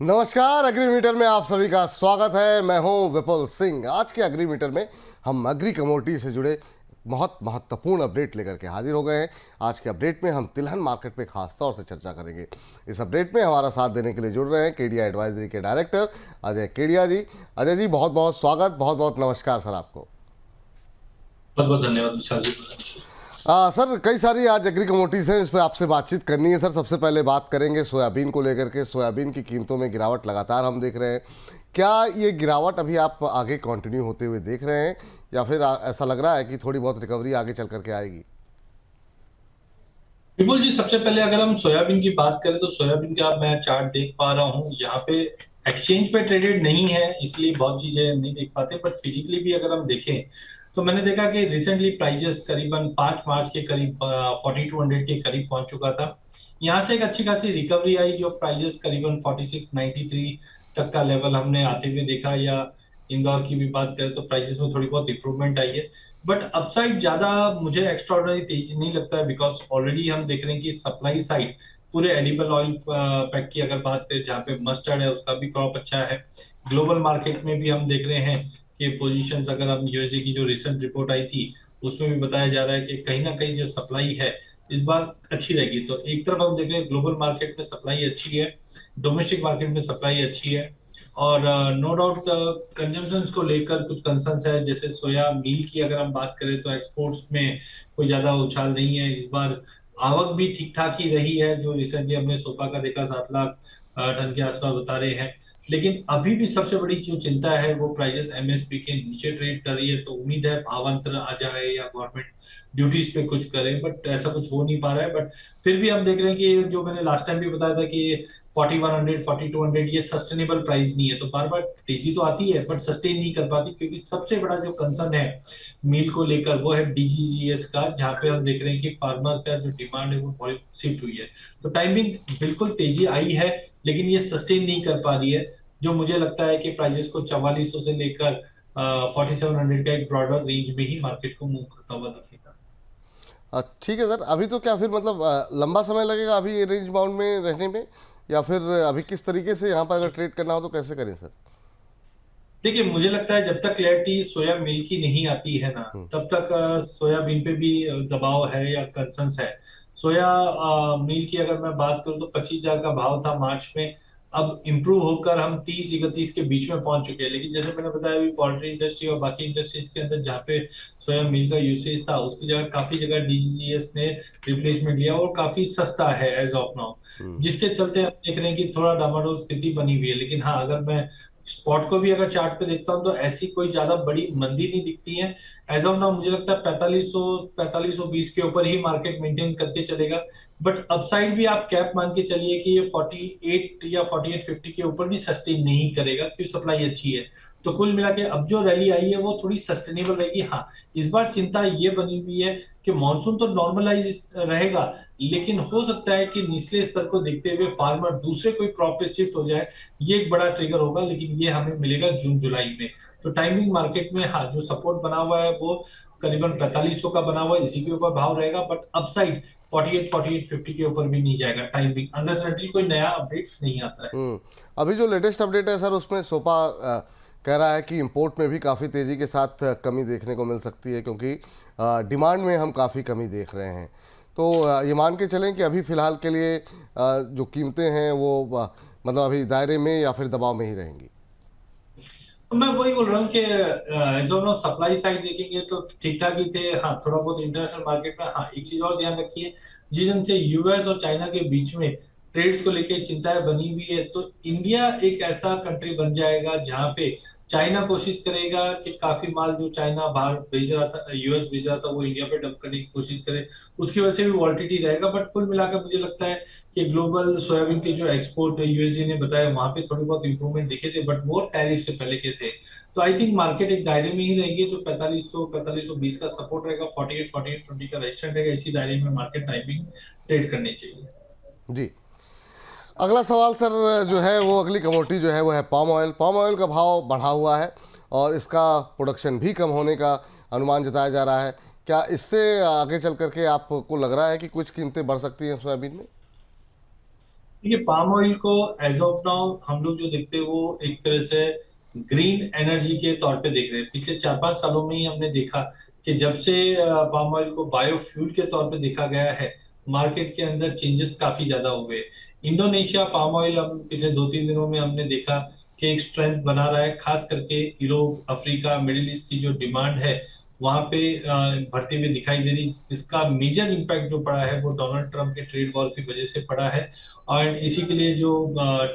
नमस्कार, एग्रीमीटर में आप सभी का स्वागत है। मैं हूं विपुल सिंह। आज के एग्रीमीटर में हम एग्री कमोडिटी से जुड़े बहुत महत्वपूर्ण अपडेट लेकर के हाजिर हो गए हैं। आज के अपडेट में हम तिलहन मार्केट पे खास तौर से चर्चा करेंगे। इस अपडेट में हमारा साथ देने के लिए जुड़ रहे हैं केडिया एडवाइजरी के डायरेक्टर अजय केडिया जी। अजय जी, बहुत बहुत स्वागत, बहुत बहुत नमस्कार सर आपको। बहुत बहुत धन्यवाद विशाल जी। सर, कई सारी आज एग्री कमोडिटीज़ हैं, इस पर आपसे बातचीत करनी है। सर, सबसे पहले बात करेंगे सोयाबीन को लेकर के। सोयाबीन की कीमतों में गिरावट लगातार हम देख रहे हैं। क्या ये गिरावट अभी आप आगे कंटिन्यू होते हुए देख रहे हैं, या फिर ऐसा लग रहा है कि थोड़ी बहुत रिकवरी आगे चल करके आएगी? विपुल जी, सबसे पहले अगर हम सोयाबीन की बात करें तो सोयाबीन का मैं चार्ट देख पा रहा हूँ यहाँ पे। एक्सचेंज पे ट्रेडेड नहीं है, इसलिए बहुत चीजें नहीं देख पाते, बट फिजिकली भी अगर हम देखें तो मैंने देखा कि रिसेंटली प्राइजेस करीबन 5 मार्च के करीब 4200 के करीब पहुंच चुका था। यहाँ से एक अच्छी खासी रिकवरी आई, जो प्राइजेस करीबन 4693 तक का लेवल हमने आते हुए देखा। या इंदौर की भी बात करें तो प्राइजेस में थोड़ी बहुत इंप्रूवमेंट आई है, बट अपसाइड ज्यादा मुझे एक्स्ट्राऑर्डिनरी तेजी नहीं लगता है, बिकॉज ऑलरेडी हम देख रहे हैं कि सप्लाई साइड पूरे एडिबल ऑयल पैक की अगर बात करें, जहाँ पे मस्टर्ड है उसका भी क्रॉप अच्छा है। ग्लोबल मार्केट में भी हम देख रहे हैं कि पोजीशंस, अगर हम यूएसडी की जो रिसेंट रिपोर्ट आई थी उसमें भी बताया जा रहा है कि कहीं ना कहीं जो सप्लाई है इस बार अच्छी रहेगी। तो एक तरफ हम देख रहे हैं ग्लोबल मार्केट में सप्लाई अच्छी है, डोमेस्टिक मार्केट में सप्लाई अच्छी है, और नो डाउट कंजम्पशन को लेकर कुछ कंसर्न्स है। जैसे सोया मील की अगर हम बात करें तो एक्सपोर्ट्स में कोई ज्यादा उछाल नहीं है इस बार। आवक भी ठीक ठाक ही रही है, जो रिसेंटली हमने सोपा का देखा 7 लाख टन के आसपास बता रहे हैं। लेकिन अभी भी सबसे बड़ी जो चिंता है वो प्राइजेस एमएसपी के नीचे ट्रेड कर रही है। तो उम्मीद है भावांतर आ जाए या गवर्नमेंट ड्यूटीज पे कुछ करे, बट ऐसा कुछ हो नहीं पा रहा है। बट फिर भी हम देख रहे हैं कि जो मैंने लास्ट टाइम भी बताया था कि 4100 4200 ये सस्टेनेबल प्राइस नहीं है। तो बार बार तेजी तो आती है बट सस्टेन नहीं कर पाती, क्योंकि सबसे बड़ा जो कंसर्न है मील को लेकर वो है डीजीजीएस का, जहाँ पे हम देख रहे हैं कि फार्मर का जो डिमांड है वो बहुत शिफ्ट हुई है। तो टाइमिंग बिल्कुल तेजी आई है, लेकिन ये सस्टेन नहीं कर पा रही है, जो मुझे लगता है कि प्राइजेस को 4400 से लेकर 4700 का एक ब्रॉडर रेंज में ही मार्केट को मूव करता हुआ दिखेगा। ठीक है सर, अभी तो क्या फिर मतलब लंबा समय लगेगा अभी ये रेंज बाउंड में रहने में, या फिर अभी किस तरीके से यहाँ पर अगर ट्रेड करना हो तो कैसे करें सर? देखिए, मुझे लगता है जब तक क्लैरिटी सोया मिल की नहीं आती है ना, हम्म। तब तक सोयाबीन पे भी दबाव है या कंसर्न्स है। सोया मिल की अगर मैं बात करूं तो 25,000 का भाव था मार्च में, अब इंप्रूव होकर हम 30-31 के बीच में पहुंच चुके हैं। लेकिन जैसे मैंने बताया, अभी पोल्ट्री इंडस्ट्री और बाकी इंडस्ट्रीज के अंदर जहाँ पे सोया मिल का यूसेज था उसकी जगह काफी जगह डीजीजीएस ने रिप्लेसमेंट लिया, और काफी सस्ता है एज ऑफ नाउ, हम्म। जिसके चलते हम देख रहे हैं कि थोड़ा डामाडोल स्थिति बनी हुई है। लेकिन हाँ, अगर मैं स्पॉट को भी अगर चार्ट पे देखता हूँ तो ऐसी कोई ज्यादा बड़ी मंदी नहीं दिखती है एज ऑफ नाउ। मुझे लगता है 4520 के ऊपर ही मार्केट मेंटेन करके चलेगा, बट अपसाइड भी आप कैप मान के चलिए कि ये 48 या 4850 के ऊपर भी सस्टेन नहीं करेगा, क्योंकि सप्लाई अच्छी है। तो कुल मिला के अब जो रैली आई है वो थोड़ी सस्टेनेबल रहेगी। हाँ, इस बार चिंता ये बनी हुई है कि मानसून तो नॉर्मलाइज रहेगा, लेकिन हो सकता है कि निचले स्तर को देखते हुए फार्मर दूसरे कोई क्रॉप पे शिफ्ट हो जाए। ये एक बड़ा ट्रिगर होगा, लेकिन ये हमें मिलेगा जून जुलाई में। तो टाइमिंग मार्केट में हाँ, जो सपोर्ट बना हुआ है वो करीबन 4500 का बना हुआ है, इसी के ऊपर भाव रहेगा, बट अपसाइड 48-4850 के ऊपर भी नहीं जाएगा टाइमिंग, अनलेस अनटिल कोई नया अपडेट नहीं आता है। हम्म। अभी जो लेटेस्ट अपडेट है सर, उसमें सोपा कह रहा है कि इंपोर्ट में भी काफ़ी तेज़ी के साथ कमी देखने को मिल सकती है, क्योंकि डिमांड में हम काफ़ी कमी देख रहे हैं। तो ये मान के चलें कि अभी फ़िलहाल के लिए जो कीमतें हैं वो मतलब अभी दायरे में या फिर दबाव में ही रहेंगी। तो मैं वही बोल रहा हूँ कि जो नो सप्लाई साइड देखेंगे तो ठीक ठाक ही थे। हाँ, थोड़ा बहुत इंटरनेशनल मार्केट में, हाँ एक चीज और ध्यान रखिए, जिन से यूएस और चाइना के बीच में ट्रेड्स को लेके चिंताएं बनी हुई है, तो इंडिया एक ऐसा कंट्री बन जाएगा जहां पे चाइना कोशिश करेगा कि काफी माल जो चाइना बाहर भेज रहा था, यूएस भेज रहा था, वो इंडिया पे डंप करने की कोशिश करे। उसकी वजह से भी वॉलिटिलिटी रहेगा, बट कुल मिलाकर मुझे लगता है कि ग्लोबल सोयाबीन के जो एक्सपोर्ट यूएसडी ने बताया वहां पे थोड़ी बहुत इंप्रूवमेंट दिखे थे, बट वो टैरिफ से पहले के थे। तो आई थिंक मार्केट एक दायरे में ही रहेंगे, जो 4520 का सपोर्ट रहेगा, 48-4820 का रेजिस्टेंस रहेगा, इसी दायरे में मार्केट टाइमिंग ट्रेड करनी चाहिए। जी। अगला सवाल सर जो है वो, अगली कमोडिटी जो है वो है पाम ऑयल। पाम ऑयल का भाव बढ़ा हुआ है और इसका प्रोडक्शन भी कम होने का अनुमान जताया जा रहा है। क्या इससे आगे चल करके आपको लग रहा है कि कुछ कीमतें बढ़ सकती हैं सोयाबीन में? देखिए पाम ऑयल को एज ऑफ नाउ हम लोग जो देखते हैं वो एक तरह से ग्रीन एनर्जी के तौर पे देख रहे हैं। पिछले 4-5 सालों में ही हमने देखा कि जब से पाम ऑयल को बायोफ्यूल के तौर पे देखा गया है, मार्केट के अंदर चेंजेस काफी ज्यादा हुए। इंडोनेशिया पाम ऑयल हम पिछले 2-3 दिनों में हमने देखा कि एक स्ट्रेंथ बना रहा है, खास करके यूरोप, अफ्रीका, मिडिल ईस्ट की जो डिमांड है वहां पे बढ़ती हुई दिखाई दे रही। इसका मेजर इम्पैक्ट जो पड़ा है वो डोनाल्ड ट्रंप के ट्रेड वॉर की वजह से पड़ा है, और इसी के लिए जो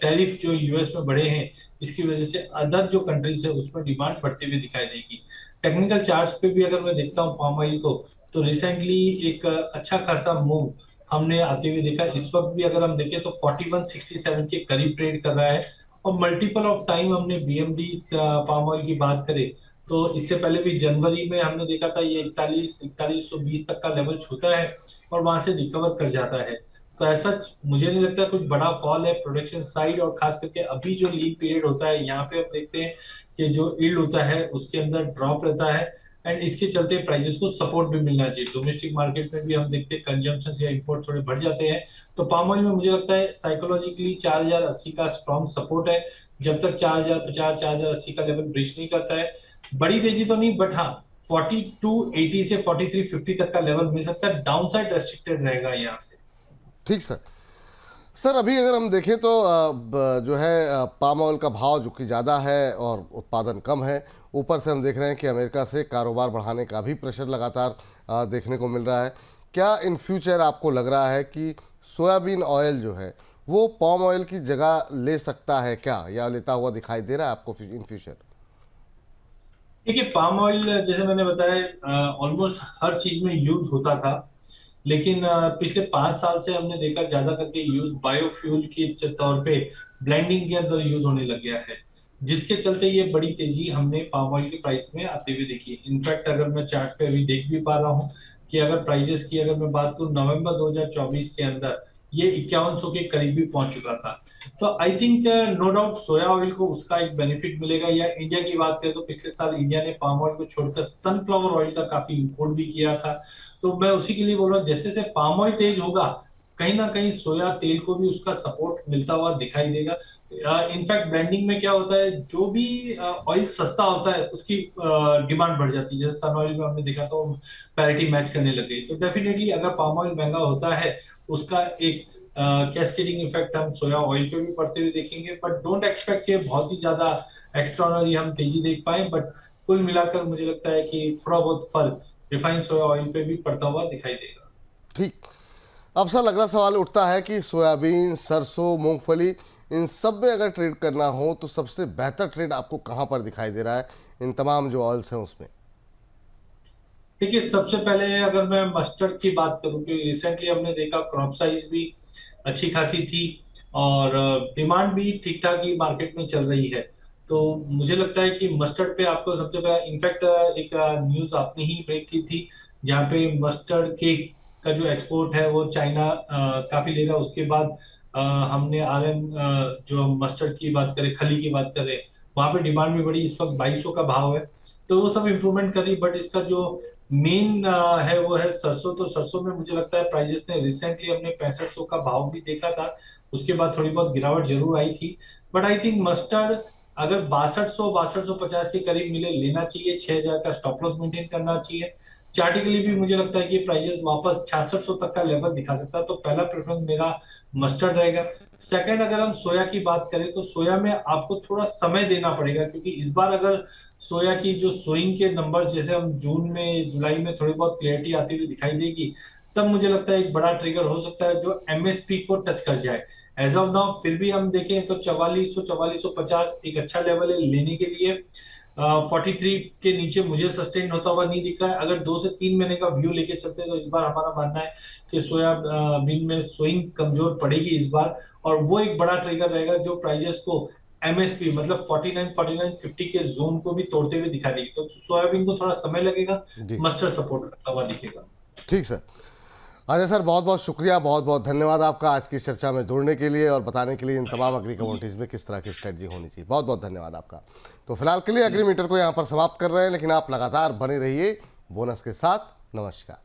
टैरिफ जो यूएस में बढ़े हैं, इसकी वजह से अदर जो कंट्रीज है उसमें डिमांड बढ़ती हुई दिखाई देगी। टेक्निकल चार्ट्स पे भी अगर मैं देखता हूँ पाम ऑयल को, तो रिसेंटली एक अच्छा खासा मूव हमने आते हुए देखा। इस वक्त भी अगर हम देखें तो 4167 के करीब ट्रेड कर रहा है, और मल्टीपल ऑफ टाइम हमने बीएमडी पाम ऑयल की बात करें तो इससे पहले भी जनवरी में हमने देखा था ये 41-4120 तक का लेवल छूता है और वहां से रिकवर कर जाता है। तो ऐसा मुझे नहीं लगता कुछ बड़ा फॉल है प्रोडक्शन साइड, और खास करके अभी जो लीन पीरियड होता है यहाँ पे हम देखते हैं कि जो यील्ड होता है उसके अंदर ड्रॉप रहता है, एंड इसके चलते प्राइजेस को सपोर्ट भी मिलना चाहिए। डोमेस्टिक मार्केट में भी हम देखते हैं कंजम्पशन या इंपोर्ट थोड़े बढ़ जाते हैं, तो पाम ऑयल में मुझे लगता है साइकोलॉजिकली 4080 का स्ट्रॉन्ग सपोर्ट है। जब तक 4050 4080 का लेवल ब्रीच नहीं करता है, बड़ी तेजी तो नहीं, बट हाँ 4280 से 4350 तक का लेवल मिल सकता है। डाउन साइड रेस्ट्रिक्टेड रहेगा यहाँ से। ठीक सर। सर अभी अगर हम देखें तो जो है पाम ऑयल का भाव जो कि ज़्यादा है और उत्पादन कम है, ऊपर से हम देख रहे हैं कि अमेरिका से कारोबार बढ़ाने का भी प्रेशर लगातार देखने को मिल रहा है। क्या इन फ्यूचर आपको लग रहा है कि सोयाबीन ऑयल जो है वो पाम ऑयल की जगह ले सकता है क्या, या लेता हुआ दिखाई दे रहा है आपको इन फ्यूचर? देखिए पाम ऑयल जैसे मैंने बताया ऑलमोस्ट हर चीज में यूज होता था, लेकिन पिछले 5 साल से हमने देखा ज्यादा करके यूज बायोफ्यूल के तौर पे ब्लेंडिंग के अंदर यूज होने लग गया है, जिसके चलते ये बड़ी तेजी हमने पाम ऑयल के प्राइस में आते हुए देखी। इनफैक्ट अगर मैं चार्ट पे अभी देख भी पा रहा हूँ कि अगर प्राइजेस की अगर मैं बात करूँ नवंबर 2024 के अंदर ये 5100 के करीब भी पहुंच चुका था। तो I think no doubt soya oil को उसका एक बेनिफिट मिलेगा। या इंडिया की बात करें तो पिछले साल इंडिया ने पाम ऑयल को छोड़कर सनफ्लावर ऑयल का काफी इंपोर्ट भी किया था। तो मैं उसी के लिए बोल रहा हूँ जैसे जैसे पाम ऑयल तेज होगा, कहीं ना कहीं सोया तेल को भी उसका सपोर्ट मिलता हुआ दिखाई देगा। इनफैक्ट ब्लेंडिंग में क्या होता है, जो भी ऑयल सस्ता होता है उसकी डिमांड बढ़ जाती है। जैसे सन ऑयल में हमने देखा तो पैरिटी मैच करने लग गई। तो डेफिनेटली अगर पाम ऑयल महंगा होता है, उसका एक कैस्केडिंग इफेक्ट हम सोया ऑयल पे भी पड़ते हुए देखेंगे। बट डोंट एक्सपेक्ट कि बहुत ही ज्यादा एक्स्ट्राऑर्डिनरी हम तेजी देख पाए, बट कुल मिलाकर मुझे लगता है कि थोड़ा बहुत फर्क रिफाइंड सोया ऑयल पे भी पड़ता हुआ दिखाई देगा। ठीक। अब सर अगला सवाल उठता है कि सोयाबीन, सरसों, मूंगफली, इन सब में अगर ट्रेड करना हो तो सबसे बेहतर ट्रेड आपको कहाँ पर दिखाई दे रहा है इन तमाम जो ऑयल्स हैं उसमें? देखिए सबसे पहले अगर मैं मस्टर्ड की बात करूं कि रिसेंटली हमने देखा क्रॉप साइज भी अच्छी खासी थी, और डिमांड भी ठीक ठाक ही मार्केट में चल रही है। तो मुझे लगता है कि मस्टर्ड पे आपको सबसे पहले इनफैक्ट एक न्यूज आपने ही ब्रेक की थी जहाँ पे मस्टर्ड केक का जो एक्सपोर्ट है वो चाइना काफी ले रहा है। उसके बाद हमने आरएम जो मस्टर्ड की बात करें, खली की बात करें, वहां पे डिमांड भी बढ़ी। इस वक्त 2200 का भाव है, तो वो सब इंप्रूवमेंट कर रही। बट इसका जो मेन है वो है सरसों। तो सरसों में मुझे लगता है प्राइजेस ने रिसेंटली हमने 6500 का भाव भी देखा था, उसके बाद थोड़ी बहुत गिरावट जरूर आई थी। बट आई थिंक मस्टर्ड अगर 6250 के करीब मिले लेना चाहिए, 6000 का स्टॉप लॉस मेंटेन करना चाहिए। चार्टिकली भी मुझे लगता है कि प्राइजेस वापस 6600 तक का लेवल दिखा सकता है, तो पहला प्रेफरेंस मेरा मस्टर्ड रहेगा। सेकंड अगर हम सोया की बात करें तो सोया में आपको थोड़ा समय देना पड़ेगा, क्योंकि इस बार अगर सोया की जो सोइंग के नंबर जैसे हम जून में जुलाई में थोड़ी बहुत क्लियरिटी आती हुई दिखाई देगी, तब मुझे लगता है एक बड़ा ट्रिगर हो सकता है जो एमएसपी को टच कर जाए। एज ऑफ नाउ फिर भी हम देखें तो 4400 4450 एक अच्छा लेवल है लेने के लिए। 43 के नीचे मुझे सस्टेन होता हुआ नहीं दिख रहा है। अगर 2 से 3 महीने का व्यू लेके चलते हैं तो इस बार हमारा मानना है कि सोयाबीन में स्विंग कमजोर पड़ेगी इस बार, और वो एक बड़ा ट्रिगर रहेगा जो प्राइजेस को एमएसपी मतलब 49-49-50 के जोन को भी तोड़ते हुए दिखा देगी। तो सोयाबीन को थोड़ा समय लगेगा, जी मस्टर्ड सपोर्ट करता हुआ दिखेगा। ठीक सर। अजय सर बहुत बहुत शुक्रिया, बहुत बहुत धन्यवाद आपका आज की चर्चा में जुड़ने के लिए और बताने के लिए इन तमाम एग्री कमोडिटीज़ में किस तरह की स्ट्रेटजी होनी चाहिए। बहुत बहुत धन्यवाद आपका। तो फिलहाल के लिए एग्री मीटर को यहाँ पर समाप्त कर रहे हैं, लेकिन आप लगातार बने रहिए बोनस के साथ। नमस्कार।